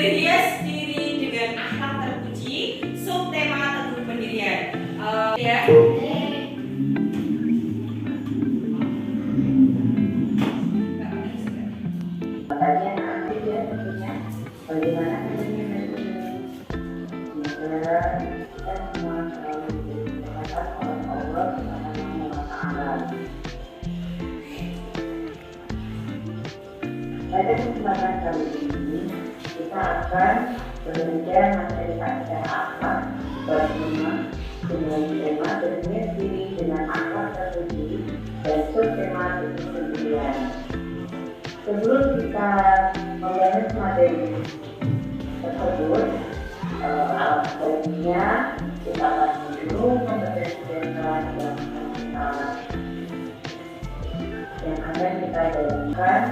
berhias diri dengan akhlak terpuji, subtema teguh pendirian. Ya. Makanya nanti dia tentunya bagaimana kita semua selalu dikatakan oleh Allah Subhanahu wa Ta'ala. Pada kesempatan kali ini kita akan berbicara materi kajian akhlak bersama dengan tema berhias diri dengan akhlak terpuji dan subtema teguh pendirian. Sebelum kita membahas materi tersebut, alatnya kita akan dulu kompetensi dasar yang akan kita jalankan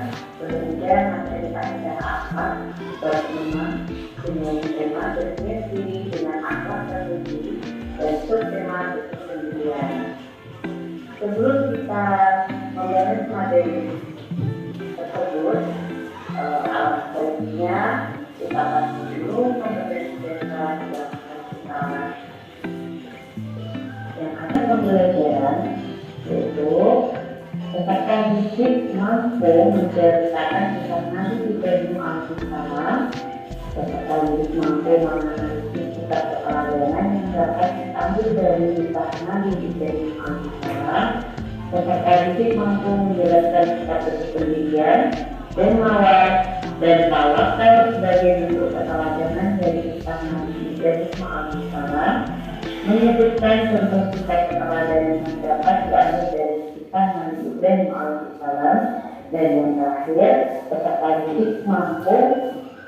berbicara materi kajian akhlak bersama dengan tema berhias diri dengan akhlak terpuji dan subtema teguh pendirian. Sebelum kita membahas materi tersebut, alatnya kita akan dulu kompetensi dasar yang akan pembelajaran, yaitu peserta didik mampu menceritakan kisah Nabi Ibrahim alaihissalam. Peserta didik mampu menganalisis sikap keteladanan yang dapat diambil dari kisah Nabi Ibrahim alaihissalam. Peserta didik mampu menjelaskan sikap pendirian, dermawan, dan tawakal sebagai bentuk keteladanan dari kisah Nabi Ibrahim alaihissalam. Menyebutkan contoh sikap keteladanan yang dapat diambil dari kisah Nabi Ibrahim alaihissalam. Dan yang terakhir, peserta didik mampu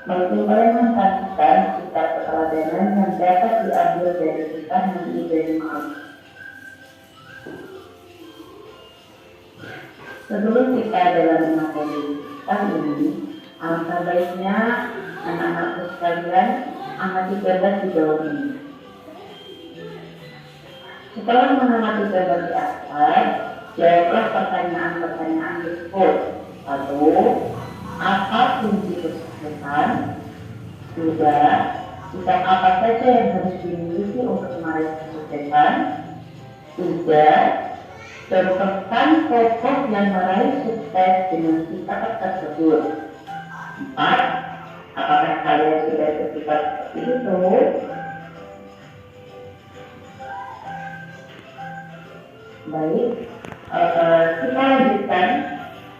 mengimplementasikan sikap keteladanan yang dapat diambil dari kisah Nabi Ibrahim alaihissalam. Sebelum kita dalam materi kali ini, alangkah baiknya anak-anakku sekalian amati gambar di bawah ini. Setelah mengamati gambar di atas, jawablah pertanyaan-pertanyaan tersebut. Satu, apa kunci kesuksesan? Dua, sikap apa saja yang harus dimiliki untuk meraih kesuksesan? Tiga, contohkan tokoh yang meraih sukses dengan sikap tersebut. 4. Apakah kalian sudah bersikap seperti itu? Baik, kita lanjutkan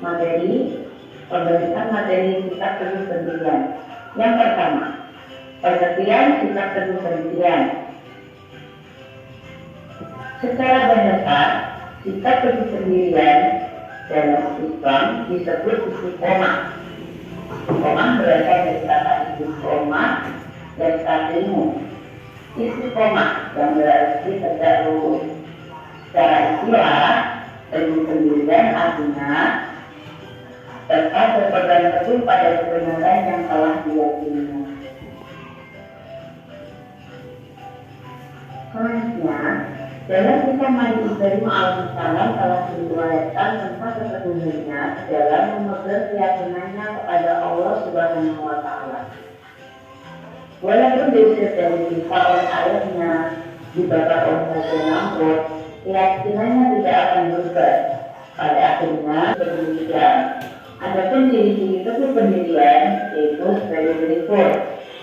pemberian materi sikap teguh pendirian. Yang pertama, pengertian sikap teguh pendirian. Secara bahasa, sikap teguh pendirian dalam Islam disebut istiqomah. Istiqomah berasal dari kata istiqomah dan taklimu. Istiqomah yang berarti tegak lurus. Secara istilah, teguh pendirian artinya tetap berpegang teguh pada kebenaran yang telah diyakininya. Selanjutnya, dalam kisah Nabi Ibrahim alaihissalam telah diriwayatkan tentang keteguhannya dalam memegang keyakinannya kepada Allah Subhanahu wa Ta'ala. Walaupun diusir dari kisah oleh ayahnya, dibakar oleh Raja Namrud, keyakinannya tidak akan berubah. Pada akhirnya demikian. Adapun ciri-ciri teguh pendirian yaitu sebagai berikut.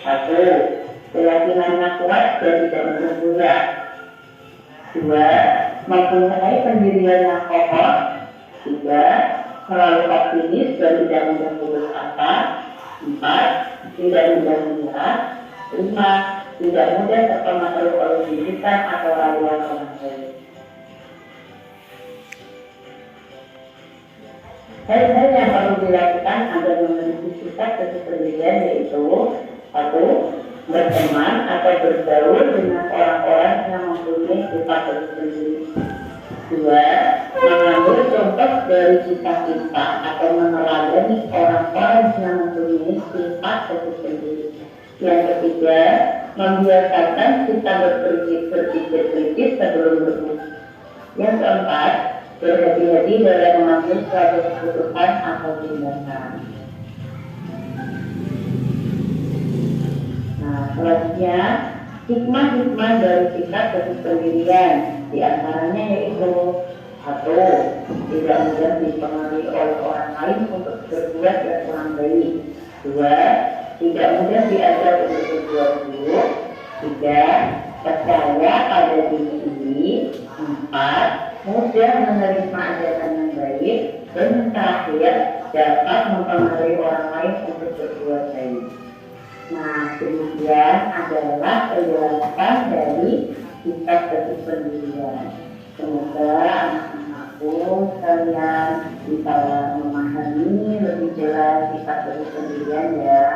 1. Keyakinannya kuat dan tidak mudah goyah. 2. Mempunyai pendirian yang kokoh. 3. Selalu optimis dan tidak mudah putus asa. 4. Tidak mudah menyerah. 5. Tidak mudah terpengaruh oleh pikiran atau rayuan orang lain. Hal-hal yang perlu dilakukan agar memiliki sikap teguh pendirian yaitu 1. Berteman atau bergaul dengan orang-orang yang mempunyai sifat teguh pendirian. 2. Mengambil contoh dari kisah-kisah atau meneladani orang-orang yang mempunyai sifat teguh pendirian. Yang ketiga, membiasakan kita berpikir kritis sebelum berbuat. Yang keempat, berhati-hati dalam mengambil suatu keputusan atau tindakan. Selanjutnya, hikmah-hikmah dari sikap teguh pendirian, diantaranya yaitu: 1. Tidak mudah dipengaruhi oleh orang lain untuk berbuat yang kurang baik. 2. Tidak mudah diajak untuk berbuat buruk. 3. Percaya pada diri sendiri. 4. Mudah menerima ajaran yang baik. Dan yang terakhir, dapat mempengaruhi orang lain untuk berbuat baik. Nah, demikian adalah penjelasan dari sikap teguh pendirian. Semoga anak-anakku sekalian bisa memahami lebih jelas sikap teguh pendirian ya.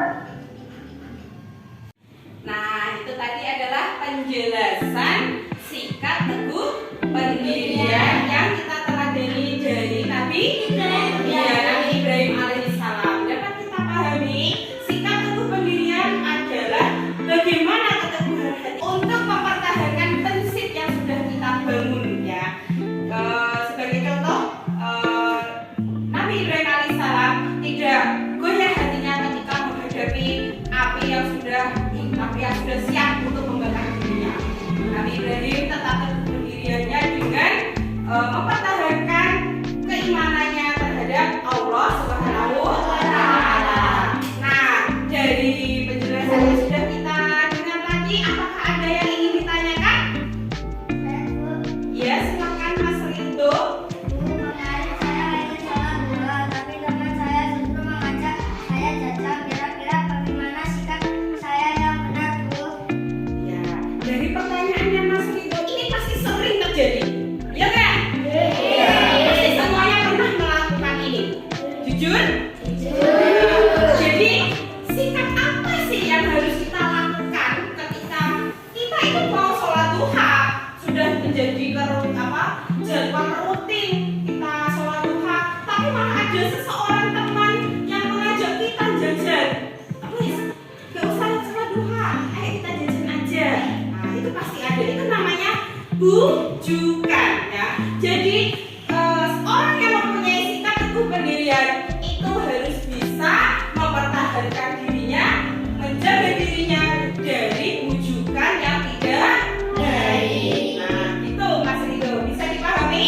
Nah, itu tadi adalah penjelasan sikap teguh pendirian yang kita teladani dari Nabi Ibrahim alaihissalam. Dapat kita pahami, sikap teguh pendirian adalah bagaimana keteguhan hati untuk mempertahankan prinsip yang sudah kita bangun ya. Sebagai contoh, Nabi Ibrahim alaihissalam tidak goyah hatinya ketika menghadapi api yang sudah siap untuk membakar dirinya. Nabi Ibrahim tetap teguh pendiriannya dengan mempertahankan keimanannya terhadap Allah Subhanahu wa Ta'ala. Nah, dari penjelasan yang sudah kita dengar tadi, apakah ada yang ingin ditanyakan? Ya, silakan Mas Rido. Kemarin saya ingin sholat dua, tapi teman saya justru mengajak saya jajan. Kira-kira bagaimana sikap saya yang benar, Bu? Ya, dari pertanyaannya Mas Rido ini pasti sering terjadi, ya kan? Pasti semuanya pernah melakukan ini. Jujur? Jadi sikap apa sih yang harus kita lakukan ketika kita itu mau sholat duha, sudah menjadi jadwal rutin kita sholat duha, tapi malah ada seseorang teman yang mengajak kita jajan. Please, gak usah sholat duha, ayo kita jajan aja. Nah, itu pasti ada. Itu namanya bujukan ya. Jadi orang yang mempunyai sikap teguh pendirian itu harus bisa mempertahankan dirinya, menjaga dirinya dari bujukan yang tidak baik. Nah, itu Mas Rido bisa dipahami?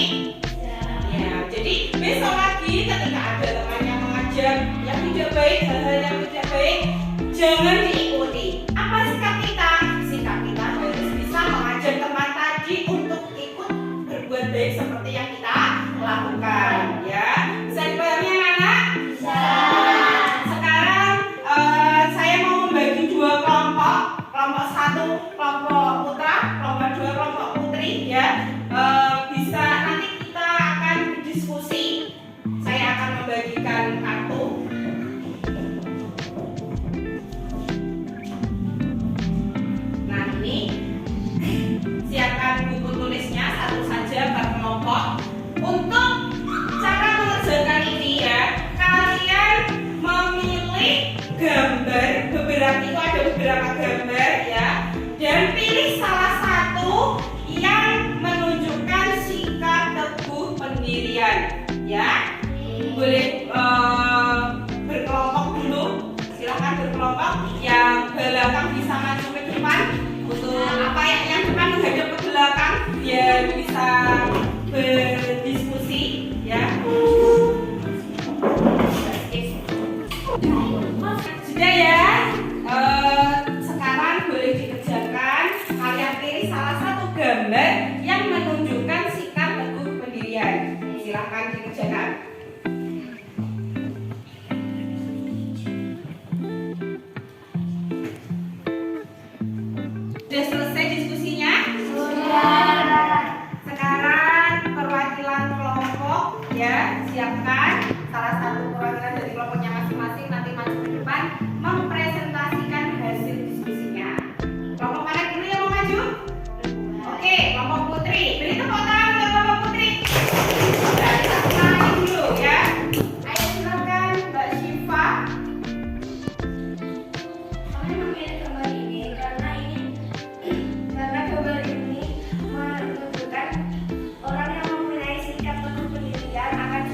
Ya, jadi besok lagi ketika ada teman yang mengajak yang tidak baik, hal-hal yang tidak baik, jangan diikuti. Apa sikap kita? Sikap kita harus bisa mengajak teman tadi untuk ikut berbuat baik seperti yang kita lakukan ya. Bisa dipahami anak-anak? Bisa. Sekarang saya mau membagi dua kelompok. Kelompok satu kelompok putra, kelompok dua kelompok putri ya. Bisa nanti kita akan berdiskusi. Saya akan membagikan kartu. Nah, ini siapkan buku tulisnya satu saja per kelompok. Untuk cara mengerjakan ini ya, kalian memilih gambar, itu ada beberapa gambar ya, dan pilih salah satu yang menunjukkan sikap teguh pendirian ya. Boleh berkelompok dulu, silahkan berkelompok. Yang belakang bisa maju ke depan untuk yang depan menghadap ke belakang biar bisa berdiskusi ya. Sudah ya. Sekarang boleh dikerjakan. Kalian pilih salah satu gambar yang menunjukkan sikap teguh pendirian. Silahkan dikerjakan. Sudah selesai diskusinya? Sudah. Sekarang perwakilan kelompok ya, siapkan salah satu perwakilan dari kelompoknya masing-masing nanti maju ke depan mempresentasikan hasil diskusinya. Kelompok mana dulu yang mau maju? Oke, kelompok putri. Beri tepuk tangan untuk kelompok putri. Dari satu lagi dulu ya. Ayo silakan Mbak Syifa. Kami memilih gambar ini karena gambar ini menunjukkan orang yang mempunyai sikap teguh pendirian akan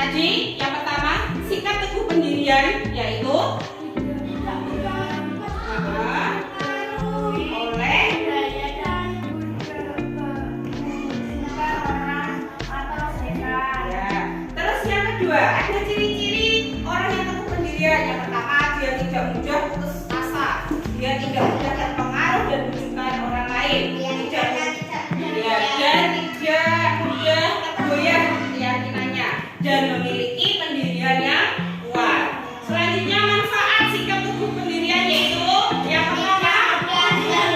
Tadi yang pertama sikap teguh pendirian yaitu oleh ya. Terus yang kedua ada ciri-ciri orang yang teguh pendirian. Yang pertama dia tidak mudah putus asa, dia tidak mudah terpengaruh dan bujukan orang lain, tidak ya, dan tidak mudah tergoyah keyakinannya dan memiliki pendirian yang kuat. Selanjutnya manfaat sikap teguh pendirian yaitu yang pertama tidak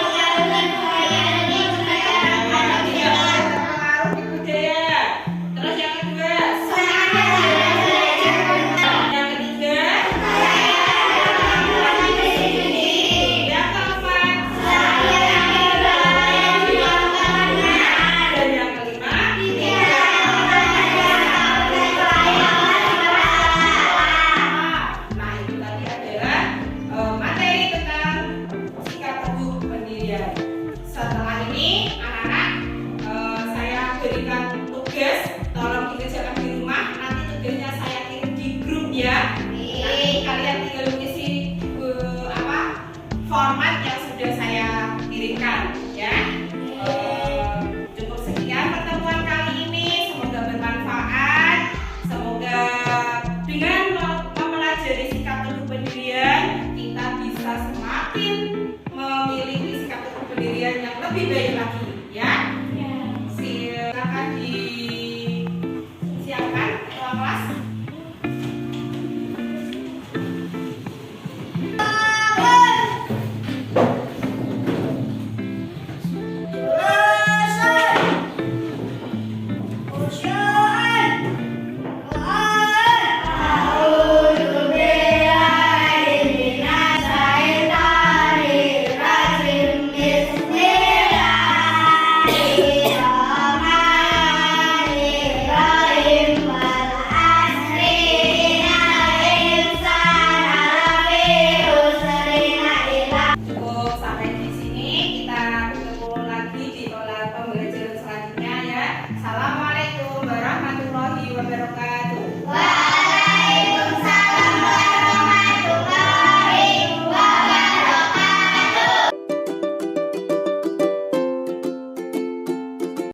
terpengaruh di budaya. Terus yang kedua yang ketiga yang keempat dan yang kelima nah itu tadi adalah materi tentang sikap teguh pendirian. Setelah ini anak-anak saya berikan tugas, tolong dikerjakan di rumah. Nanti tugasnya saya kirim di grup ya. Nanti kalian tinggal mengisi format yang sudah saya kirimkan ya. Cukup sekian pertemuan kali ini, semoga bermanfaat. Semoga dengan mempelajari sikap teguh pendirian kita bisa semakin memiliki sikap teguh pendirian yang lebih baik lagi.